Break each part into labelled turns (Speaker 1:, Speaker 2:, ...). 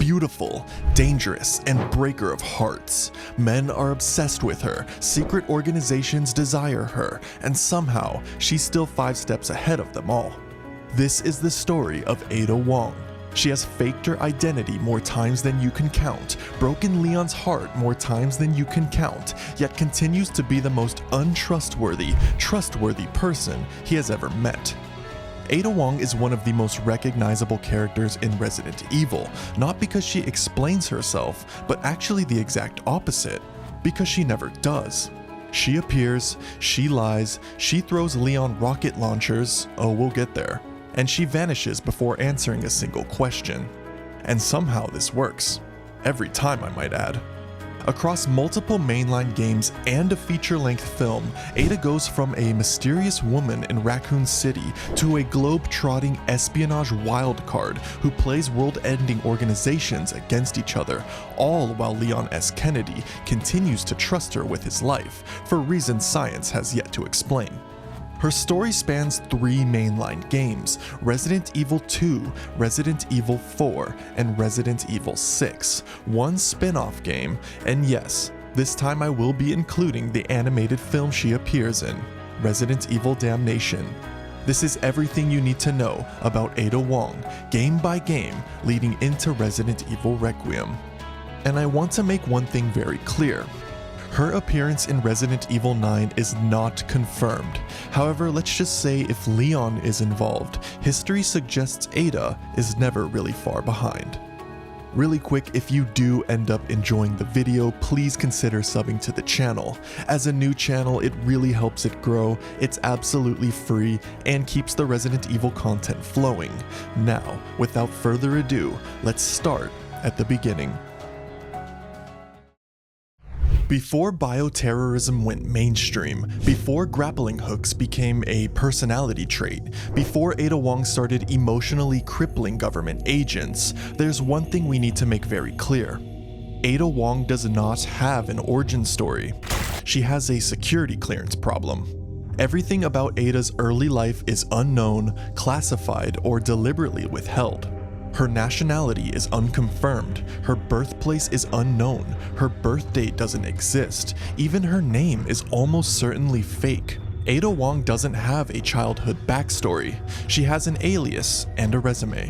Speaker 1: Beautiful, dangerous, and breaker of hearts. Men are obsessed with her, secret organizations desire her, and somehow she's still 5 steps ahead of them all. This is the story of Ada Wong. She has faked her identity more times than you can count, broken Leon's heart more times than you can count, yet continues to be the most untrustworthy, trustworthy person he has ever met. Ada Wong is one of the most recognizable characters in Resident Evil, not because she explains herself, but actually the exact opposite, because she never does. She appears, she lies, she throws Leon rocket launchers, oh we'll get there, and she vanishes before answering a single question. And somehow this works. Every time, I might add. Across multiple mainline games and a feature-length film, Ada goes from a mysterious woman in Raccoon City to a globe-trotting espionage wildcard who plays world-ending organizations against each other, all while Leon S. Kennedy continues to trust her with his life, for reasons science has yet to explain. Her story spans 3 mainline games: Resident Evil 2, Resident Evil 4, and Resident Evil 6, 1 spin-off game, and yes, this time I will be including the animated film she appears in, Resident Evil Damnation. This is everything you need to know about Ada Wong, game by game, leading into Resident Evil Requiem. And I want to make one thing very clear. Her appearance in Resident Evil 9 is not confirmed. However, let's just say if Leon is involved, history suggests Ada is never really far behind. Really quick, if you do end up enjoying the video, please consider subbing to the channel. As a new channel, it really helps it grow, it's absolutely free, and keeps the Resident Evil content flowing. Now, without further ado, let's start at the beginning. Before bioterrorism went mainstream, before grappling hooks became a personality trait, before Ada Wong started emotionally crippling government agents, there's one thing we need to make very clear. Ada Wong does not have an origin story. She has a security clearance problem. Everything about Ada's early life is unknown, classified, or deliberately withheld. Her nationality is unconfirmed, her birthplace is unknown, her birth date doesn't exist, even her name is almost certainly fake. Ada Wong doesn't have a childhood backstory, she has an alias and a resume.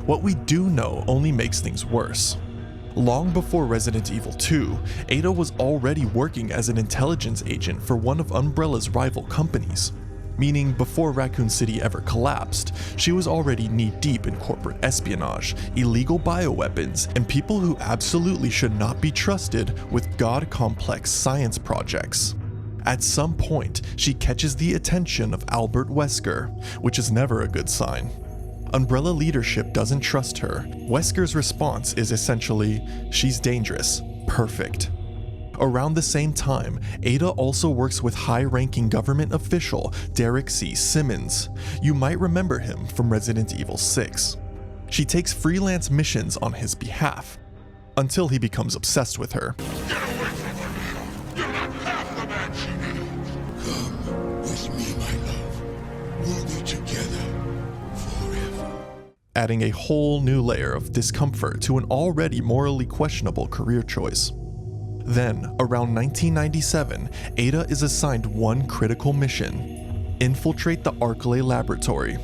Speaker 1: What we do know only makes things worse. Long before Resident Evil 2, Ada was already working as an intelligence agent for one of Umbrella's rival companies. Meaning before Raccoon City ever collapsed, she was already knee-deep in corporate espionage, illegal bioweapons, and people who absolutely should not be trusted with god-complex science projects. At some point, she catches the attention of Albert Wesker, which is never a good sign. Umbrella leadership doesn't trust her. Wesker's response is essentially, she's dangerous, perfect. Around the same time, Ada also works with high-ranking government official Derek C. Simmons. You might remember him from Resident Evil 6. She takes freelance missions on his behalf, until he becomes obsessed with her.
Speaker 2: Get away from her! You're not half the man she needs! Come with me, my love. We'll be together forever.
Speaker 1: Adding a whole new layer of discomfort to an already morally questionable career choice. Then, around 1997, Ada is assigned one critical mission: infiltrate the Arklay laboratory.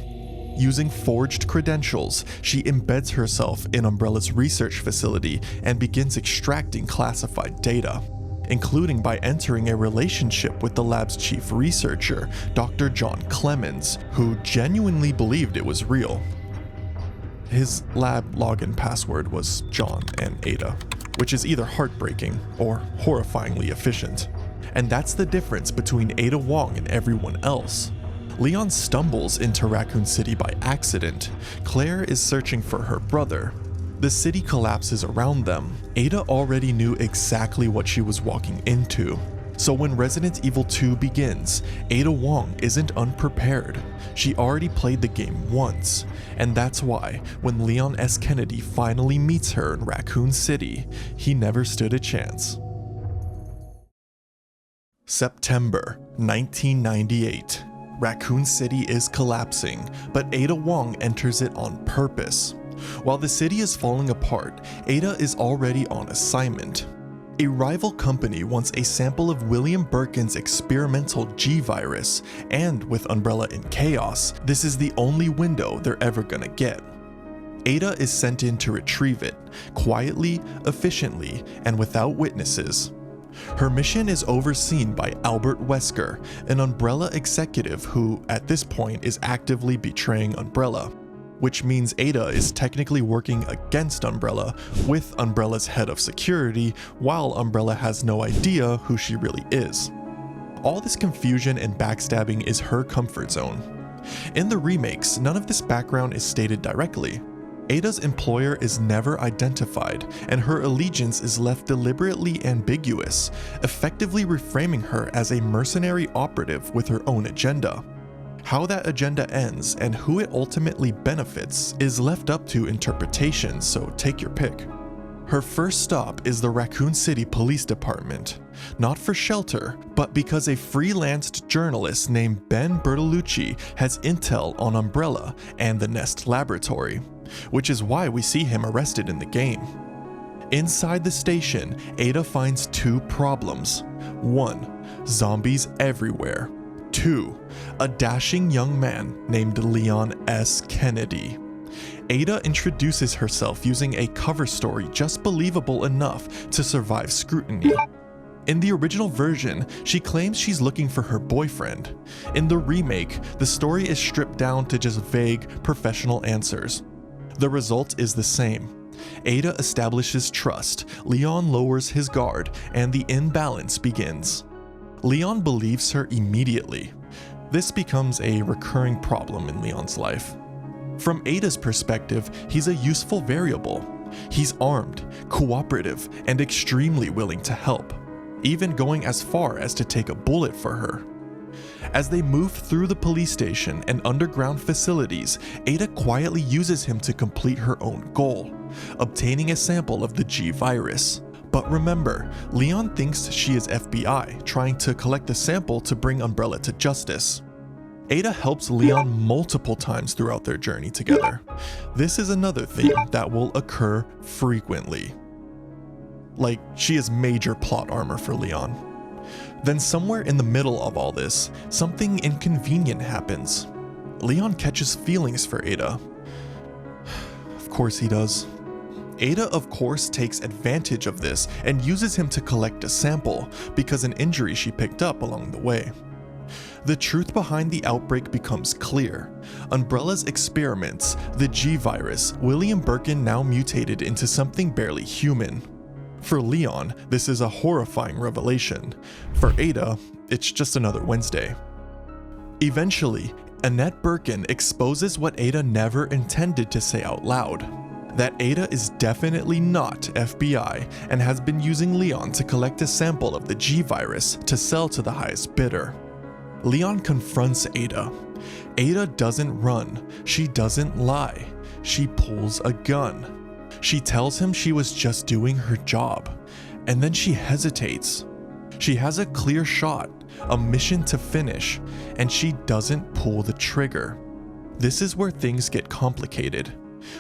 Speaker 1: Using forged credentials, she embeds herself in Umbrella's research facility and begins extracting classified data, including by entering a relationship with the lab's chief researcher, Dr. John Clemens, who genuinely believed it was real. His lab login password was John and Ada, which is either heartbreaking or horrifyingly efficient. And that's the difference between Ada Wong and everyone else. Leon stumbles into Raccoon City by accident. Claire is searching for her brother. The city collapses around them. Ada already knew exactly what she was walking into. So when Resident Evil 2 begins, Ada Wong isn't unprepared. She already played the game once, and that's why, when Leon S. Kennedy finally meets her in Raccoon City, he never stood a chance. September 1998. Raccoon City is collapsing, but Ada Wong enters it on purpose. While the city is falling apart, Ada is already on assignment. A rival company wants a sample of William Birkin's experimental G-virus, and with Umbrella in chaos, this is the only window they're ever gonna get. Ada is sent in to retrieve it, quietly, efficiently, and without witnesses. Her mission is overseen by Albert Wesker, an Umbrella executive who, at this point, is actively betraying Umbrella, which means Ada is technically working against Umbrella with Umbrella's head of security, while Umbrella has no idea who she really is. All this confusion and backstabbing is her comfort zone. In the remakes, none of this background is stated directly. Ada's employer is never identified, and her allegiance is left deliberately ambiguous, effectively reframing her as a mercenary operative with her own agenda. How that agenda ends and who it ultimately benefits is left up to interpretation, so take your pick. Her first stop is the Raccoon City Police Department, not for shelter, but because a freelanced journalist named Ben Bertolucci has intel on Umbrella and the Nest Laboratory, which is why we see him arrested in the game. Inside the station, Ada finds two problems. 1. Zombies everywhere. 2. A dashing young man named Leon S. Kennedy. Ada introduces herself using a cover story just believable enough to survive scrutiny. In the original version, she claims she's looking for her boyfriend. In the remake, the story is stripped down to just vague, professional answers. The result is the same. Ada establishes trust, Leon lowers his guard, and the imbalance begins. Leon believes her immediately. This becomes a recurring problem in Leon's life. From Ada's perspective, he's a useful variable. He's armed, cooperative, and extremely willing to help, even going as far as to take a bullet for her. As they move through the police station and underground facilities, Ada quietly uses him to complete her own goal, obtaining a sample of the G-virus. But remember, Leon thinks she is FBI, trying to collect a sample to bring Umbrella to justice. Ada helps Leon multiple times throughout their journey together. This is another theme that will occur frequently. Like, she is major plot armor for Leon. Then somewhere in the middle of all this, something inconvenient happens. Leon catches feelings for Ada. Of course he does. Ada, of course, takes advantage of this and uses him to collect a sample because an injury she picked up along the way. The truth behind the outbreak becomes clear. Umbrella's experiments, the G-virus, William Birkin now mutated into something barely human. For Leon, this is a horrifying revelation. For Ada, it's just another Wednesday. Eventually, Annette Birkin exposes what Ada never intended to say out loud. That Ada is definitely not FBI and has been using Leon to collect a sample of the G-virus to sell to the highest bidder. Leon confronts Ada. Ada doesn't run, she doesn't lie, she pulls a gun. She tells him she was just doing her job, and then she hesitates. She has a clear shot, a mission to finish, and she doesn't pull the trigger. This is where things get complicated.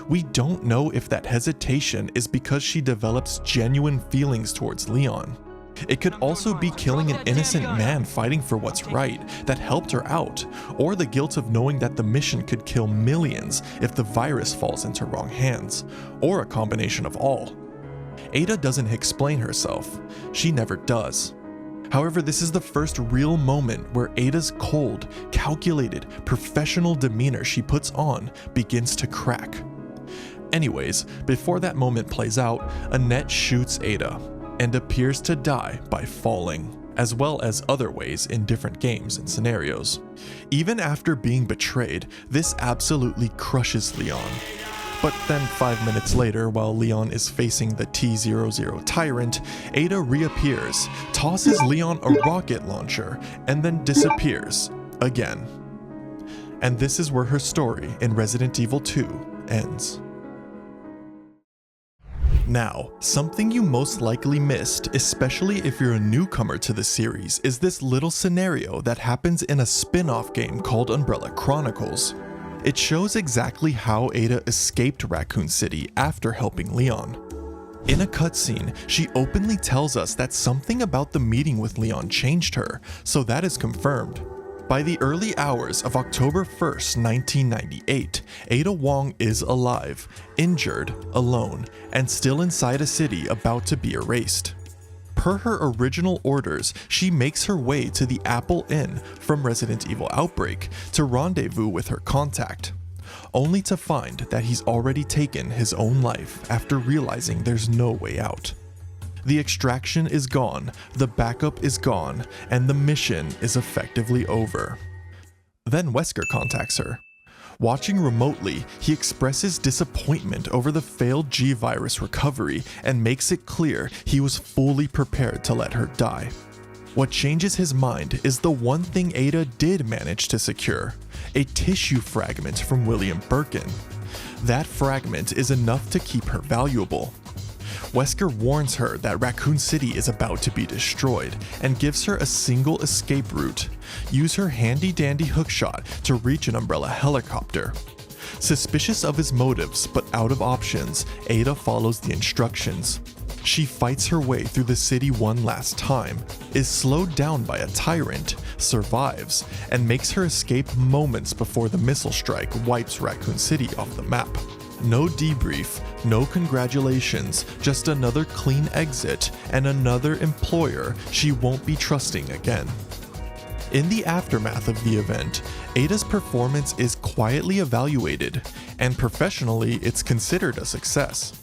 Speaker 1: We don't know if that hesitation is because she develops genuine feelings towards Leon. It could also be killing an innocent man fighting for what's right that helped her out, or the guilt of knowing that the mission could kill millions if the virus falls into wrong hands, or a combination of all. Ada doesn't explain herself. She never does. However, this is the first real moment where Ada's cold, calculated, professional demeanor she puts on begins to crack. Anyways, before that moment plays out, Annette shoots Ada and appears to die by falling, as well as other ways in different games and scenarios. Even after being betrayed, this absolutely crushes Leon. But then 5 minutes later, while Leon is facing the T-00 Tyrant, Ada reappears, tosses Leon a rocket launcher, and then disappears again. And this is where her story in Resident Evil 2 ends. Now, something you most likely missed, especially if you're a newcomer to the series, is this little scenario that happens in a spin-off game called Umbrella Chronicles. It shows exactly how Ada escaped Raccoon City after helping Leon. In a cutscene, she openly tells us that something about the meeting with Leon changed her, so that is confirmed. By the early hours of October 1st, 1998, Ada Wong is alive, injured, alone, and still inside a city about to be erased. Per her original orders, she makes her way to the Apple Inn from Resident Evil Outbreak to rendezvous with her contact, only to find that he's already taken his own life after realizing there's no way out. The extraction is gone, the backup is gone, and the mission is effectively over. Then Wesker contacts her. Watching remotely, he expresses disappointment over the failed G-Virus recovery and makes it clear he was fully prepared to let her die. What changes his mind is the one thing Ada did manage to secure, a tissue fragment from William Birkin. That fragment is enough to keep her valuable. Wesker warns her that Raccoon City is about to be destroyed and gives her a single escape route. Use her handy-dandy hookshot to reach an Umbrella helicopter. Suspicious of his motives but out of options, Ada follows the instructions. She fights her way through the city one last time, is slowed down by a tyrant, survives, and makes her escape moments before the missile strike wipes Raccoon City off the map. No debrief, no congratulations, just another clean exit and another employer she won't be trusting again. In the aftermath of the event, Ada's performance is quietly evaluated, and professionally it's considered a success.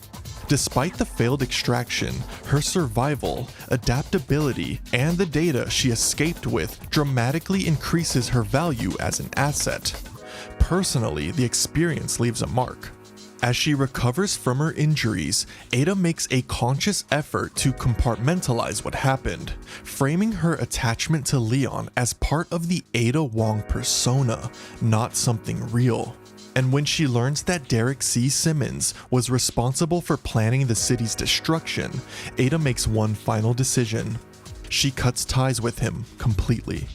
Speaker 1: Despite the failed extraction, her survival, adaptability, and the data she escaped with dramatically increases her value as an asset. Personally, the experience leaves a mark. As she recovers from her injuries, Ada makes a conscious effort to compartmentalize what happened, framing her attachment to Leon as part of the Ada Wong persona, not something real. And when she learns that Derek C. Simmons was responsible for planning the city's destruction, Ada makes one final decision. She cuts ties with him completely.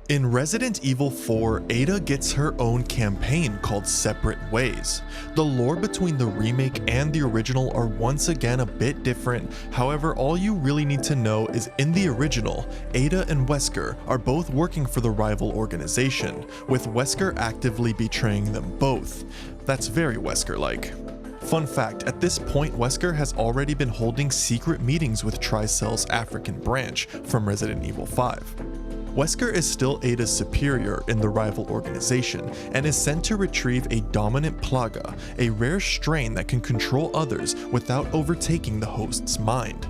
Speaker 1: In Resident Evil 4, Ada gets her own campaign called Separate Ways. The lore between the remake and the original are once again a bit different, however all you really need to know is in the original, Ada and Wesker are both working for the rival organization, with Wesker actively betraying them both. That's very Wesker-like. Fun fact, at this point Wesker has already been holding secret meetings with Tricell's African branch from Resident Evil 5. Wesker is still Ada's superior in the rival organization and is sent to retrieve a dominant plaga, a rare strain that can control others without overtaking the host's mind.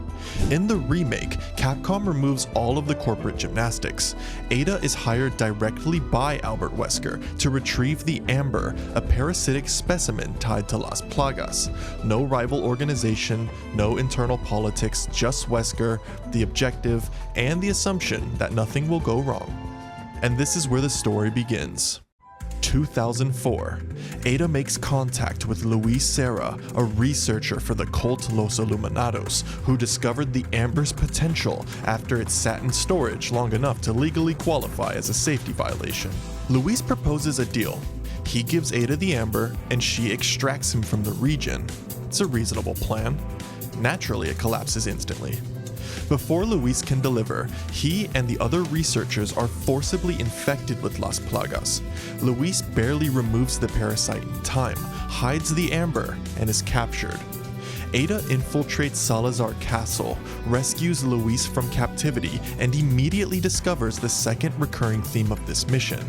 Speaker 1: In the remake, Capcom removes all of the corporate gymnastics. Ada is hired directly by Albert Wesker to retrieve the Amber, a parasitic specimen tied to Las Plagas. No rival organization, no internal politics, just Wesker, the objective, and the assumption that nothing will go wrong. And this is where the story begins. 2004, Ada makes contact with Luis Serra, a researcher for the cult Los Illuminados, who discovered the Amber's potential after it sat in storage long enough to legally qualify as a safety violation. Luis proposes a deal. He gives Ada the Amber, and she extracts him from the region. It's a reasonable plan. Naturally, it collapses instantly. Before Luis can deliver, he and the other researchers are forcibly infected with Las Plagas. Luis barely removes the parasite in time, hides the Amber, and is captured. Ada infiltrates Salazar Castle, rescues Luis from captivity, and immediately discovers the second recurring theme of this mission.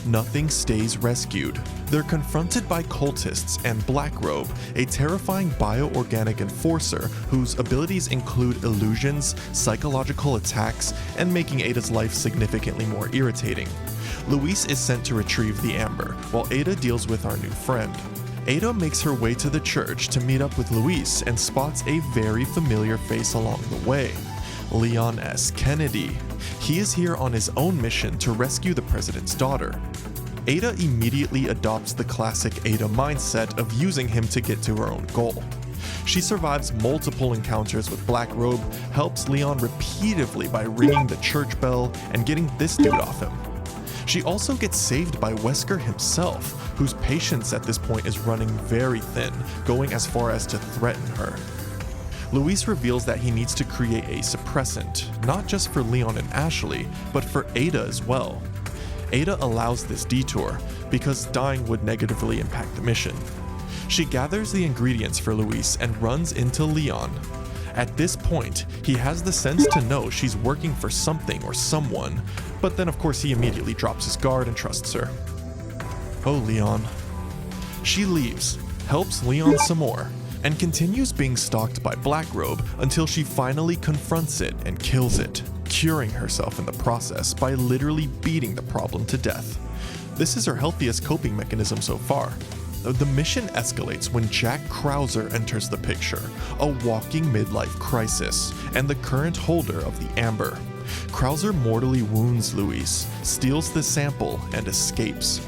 Speaker 1: Nothing stays rescued. They're confronted by cultists and Blackrobe, a terrifying bioorganic enforcer whose abilities include illusions, psychological attacks, and making Ada's life significantly more irritating. Luis is sent to retrieve the Amber, while Ada deals with our new friend. Ada makes her way to the church to meet up with Luis and spots a very familiar face along the way. Leon S. Kennedy. He is here on his own mission to rescue the president's daughter. Ada immediately adopts the classic Ada mindset of using him to get to her own goal. She survives multiple encounters with Blackrobe, helps Leon repeatedly by ringing the church bell and getting this dude off him. She also gets saved by Wesker himself, whose patience at this point is running very thin, going as far as to threaten her. Luis reveals that he needs to create a suppressant, not just for Leon and Ashley, but for Ada as well. Ada allows this detour, because dying would negatively impact the mission. She gathers the ingredients for Luis and runs into Leon. At this point, he has the sense to know she's working for something or someone, but then of course he immediately drops his guard and trusts her. Oh, Leon. She leaves, helps Leon some more, and continues being stalked by Blackrobe until she finally confronts it and kills it, curing herself in the process by literally beating the problem to death. This is her healthiest coping mechanism so far. The mission escalates when Jack Krauser enters the picture, a walking midlife crisis, and the current holder of the Amber. Krauser mortally wounds Luis, steals the sample, and escapes.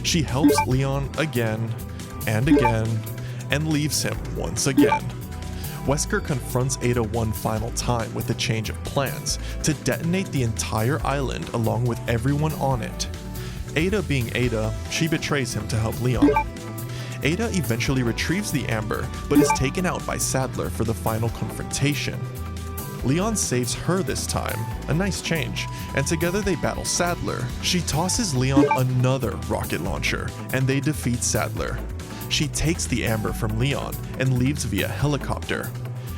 Speaker 1: She helps Leon again, and leaves him once again. Wesker confronts Ada one final time with a change of plans to detonate the entire island along with everyone on it. Ada being Ada, she betrays him to help Leon. Ada eventually retrieves the Amber, but is taken out by Sadler for the final confrontation. Leon saves her this time, a nice change, and together they battle Sadler. She tosses Leon another rocket launcher, and they defeat Sadler. She takes the Amber from Leon and leaves via helicopter.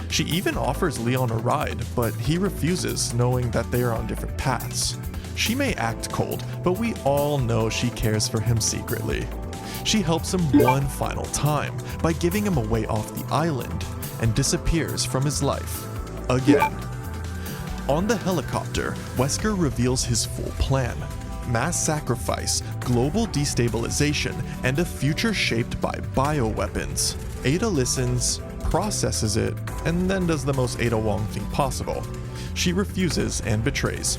Speaker 1: She even offers Leon a ride, but he refuses, knowing that they are on different paths. She may act cold, but we all know she cares for him secretly. She helps him one final time by giving him away off the island and disappears from his life again. On the helicopter, Wesker reveals his full plan: mass sacrifice, global destabilization, and a future shaped by bioweapons. Ada listens, processes it, and then does the most Ada Wong thing possible. She refuses and betrays.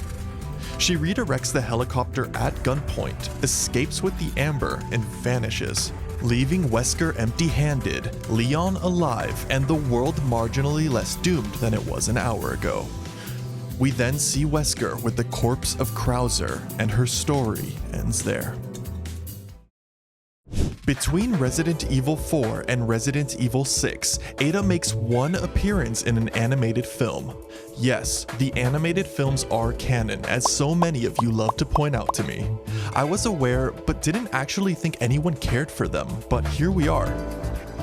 Speaker 1: She redirects the helicopter at gunpoint, escapes with the Amber, and vanishes, leaving Wesker empty-handed, Leon alive, and the world marginally less doomed than it was an hour ago. We then see Wesker with the corpse of Krauser, and her story ends there. Between Resident Evil 4 and Resident Evil 6, Ada makes one appearance in an animated film. Yes, the animated films are canon, as so many of you love to point out to me. I was aware, but didn't actually think anyone cared for them, but here we are.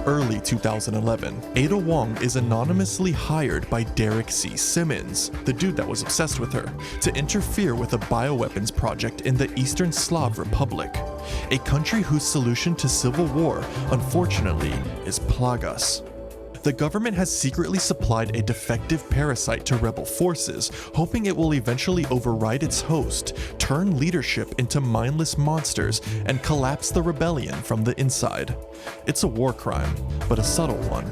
Speaker 1: Early 2011, Ada Wong is anonymously hired by Derek C. Simmons, the dude that was obsessed with her, to interfere with a bioweapons project in the Eastern Slav Republic, a country whose solution to civil war, unfortunately, is Plagas. The government has secretly supplied a defective parasite to rebel forces, hoping it will eventually override its host, turn leadership into mindless monsters, and collapse the rebellion from the inside. It's a war crime, but a subtle one.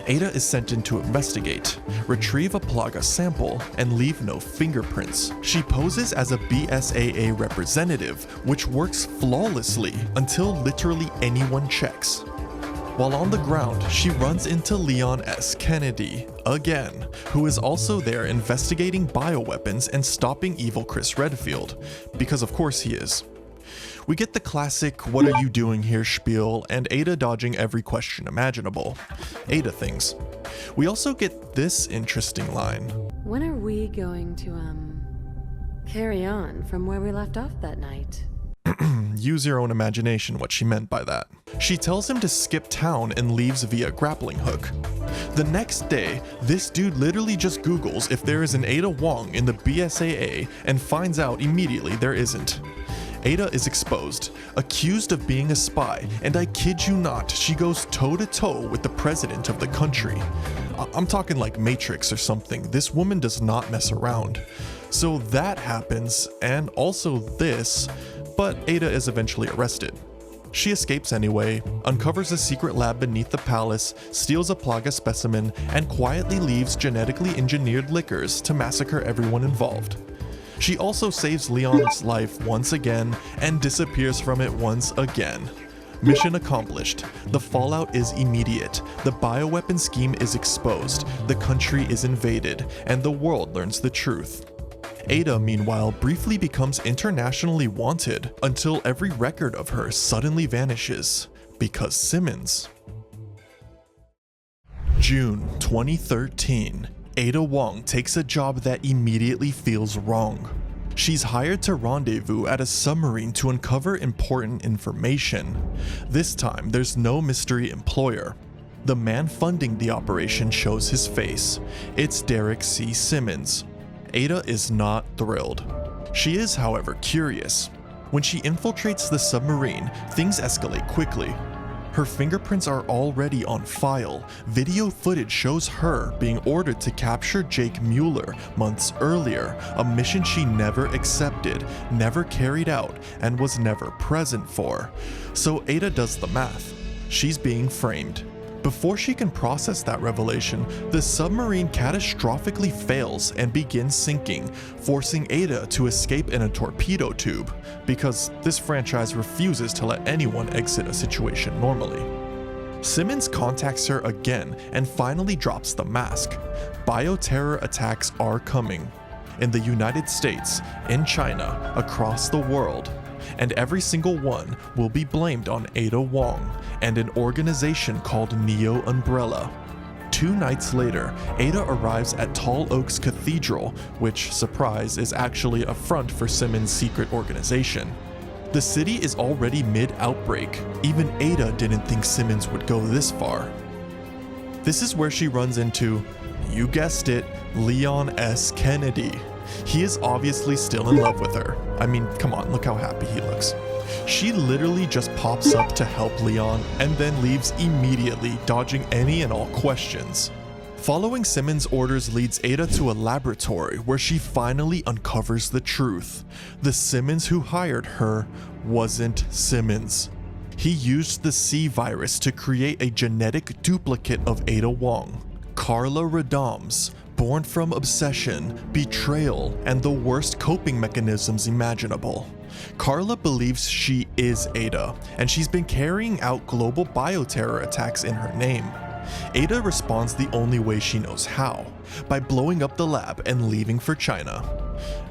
Speaker 1: Ada is sent in to investigate, retrieve a Plaga sample, and leave no fingerprints. She poses as a BSAA representative, which works flawlessly until literally anyone checks. While on the ground, she runs into Leon S. Kennedy, again, who is also there investigating bioweapons and stopping evil Chris Redfield, because of course he is. We get the classic "what are you doing here" spiel, and Ada dodging every question imaginable. Ada things. We also get this interesting line.
Speaker 3: When are we going to, carry on from where we left off that night?
Speaker 1: Use your own imagination what she meant by that. She tells him to skip town and leaves via grappling hook. The next day, this dude literally just Googles if there is an Ada Wong in the BSAA and finds out immediately there isn't. Ada is exposed, accused of being a spy, and I kid you not, she goes toe-to-toe with the president of the country. I'm talking like Matrix or something. This woman does not mess around. So that happens, and also this, but Ada is eventually arrested. She escapes anyway, uncovers a secret lab beneath the palace, steals a Plaga specimen, and quietly leaves genetically engineered liquors to massacre everyone involved. She also saves Leon's life once again and disappears from it once again. Mission accomplished. The fallout is immediate. The bioweapon scheme is exposed, the country is invaded, and the world learns the truth. Ada, meanwhile, briefly becomes internationally wanted until every record of her suddenly vanishes because Simmons. June 2013. Ada Wong takes a job that immediately feels wrong. She's hired to rendezvous at a submarine to uncover important information. This time, there's no mystery employer. The man funding the operation shows his face. It's Derek C. Simmons. Ada is not thrilled. She is, however, curious. When she infiltrates the submarine, things escalate quickly. Her fingerprints are already on file. Video footage shows her being ordered to capture Jake Mueller months earlier, a mission she never accepted, never carried out, and was never present for. So Ada does the math. She's being framed. Before she can process that revelation, the submarine catastrophically fails and begins sinking, forcing Ada to escape in a torpedo tube, because this franchise refuses to let anyone exit a situation normally. Simmons contacts her again and finally drops the mask. Bioterror attacks are coming. In the United States, in China, across the world. And every single one will be blamed on Ada Wong and an organization called Neo Umbrella. 2 nights later, Ada arrives at Tall Oaks Cathedral, which, surprise, is actually a front for Simmons' secret organization. The city is already mid-outbreak. Even Ada didn't think Simmons would go this far. This is where she runs into, you guessed it, Leon S. Kennedy. He is obviously still in love with her. I mean, come on, look how happy he looks. She literally just pops up to help Leon and then leaves immediately, dodging any and all questions. Following Simmons' orders leads Ada to a laboratory where she finally uncovers the truth. The Simmons who hired her wasn't Simmons. He used the C virus to create a genetic duplicate of Ada Wong, Carla Radams, born from obsession, betrayal, and the worst coping mechanisms imaginable. Carla believes she is Ada, and she's been carrying out global bioterror attacks in her name. Ada responds the only way she knows how, by blowing up the lab and leaving for China.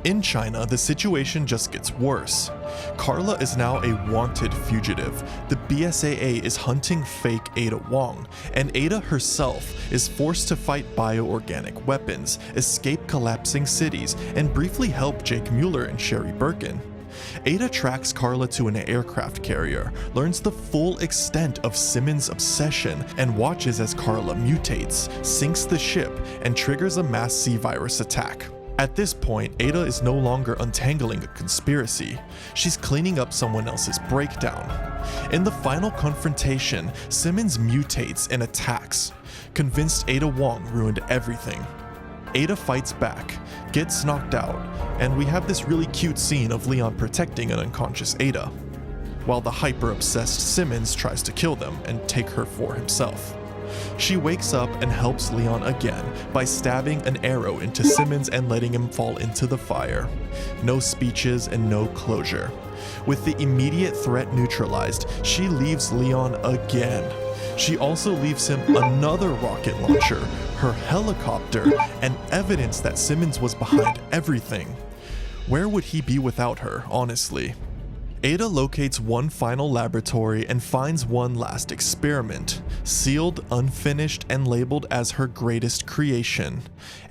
Speaker 1: In China, the situation just gets worse. Carla is now a wanted fugitive. The BSAA is hunting fake Ada Wong, and Ada herself is forced to fight bioorganic weapons, escape collapsing cities, and briefly help Jake Mueller and Sherry Birkin. Ada tracks Carla to an aircraft carrier, learns the full extent of Simmons' obsession, and watches as Carla mutates, sinks the ship, and triggers a mass C-virus attack. At this point, Ada is no longer untangling a conspiracy. She's cleaning up someone else's breakdown. In the final confrontation, Simmons mutates and attacks. Convinced Ada Wong ruined everything. Ada fights back, gets knocked out, and we have this really cute scene of Leon protecting an unconscious Ada, while the hyper-obsessed Simmons tries to kill them and take her for himself. She wakes up and helps Leon again by stabbing an arrow into Simmons and letting him fall into the fire. No speeches and no closure. With the immediate threat neutralized, she leaves Leon again. She also leaves him another rocket launcher, her helicopter, and evidence that Simmons was behind everything. Where would he be without her, honestly? Ada locates one final laboratory and finds one last experiment, sealed, unfinished, and labeled as her greatest creation.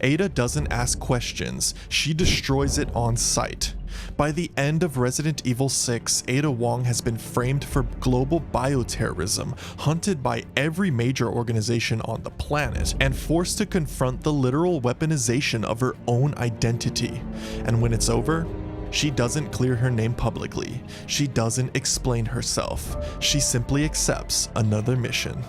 Speaker 1: Ada doesn't ask questions, she destroys it on sight. By the end of Resident Evil 6, Ada Wong has been framed for global bioterrorism, hunted by every major organization on the planet, and forced to confront the literal weaponization of her own identity. And when it's over, she doesn't clear her name publicly. She doesn't explain herself. She simply accepts another mission.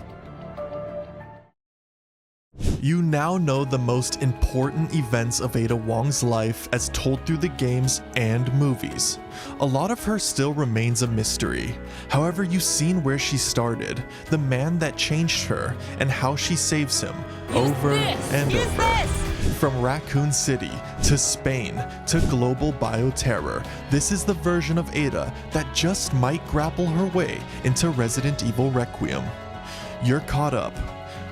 Speaker 1: You now know the most important events of Ada Wong's life as told through the games and movies. A lot of her still remains a mystery. However, you've seen where she started, the man that changed her, and how she saves him over and over. From Raccoon City to Spain to global bioterror, this is the version of Ada that just might grapple her way into Resident Evil Requiem. You're caught up.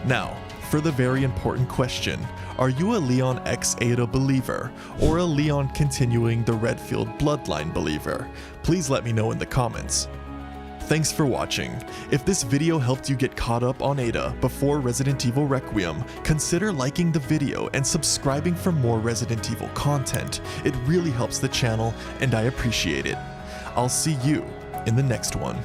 Speaker 1: Now, for the very important question, are you a Leon X Ada believer, or a Leon continuing the Redfield bloodline believer? Please let me know in the comments. Thanks for watching. If this video helped you get caught up on Ada before Resident Evil Requiem, consider liking the video and subscribing for more Resident Evil content. It really helps the channel and I appreciate it. I'll see you in the next one.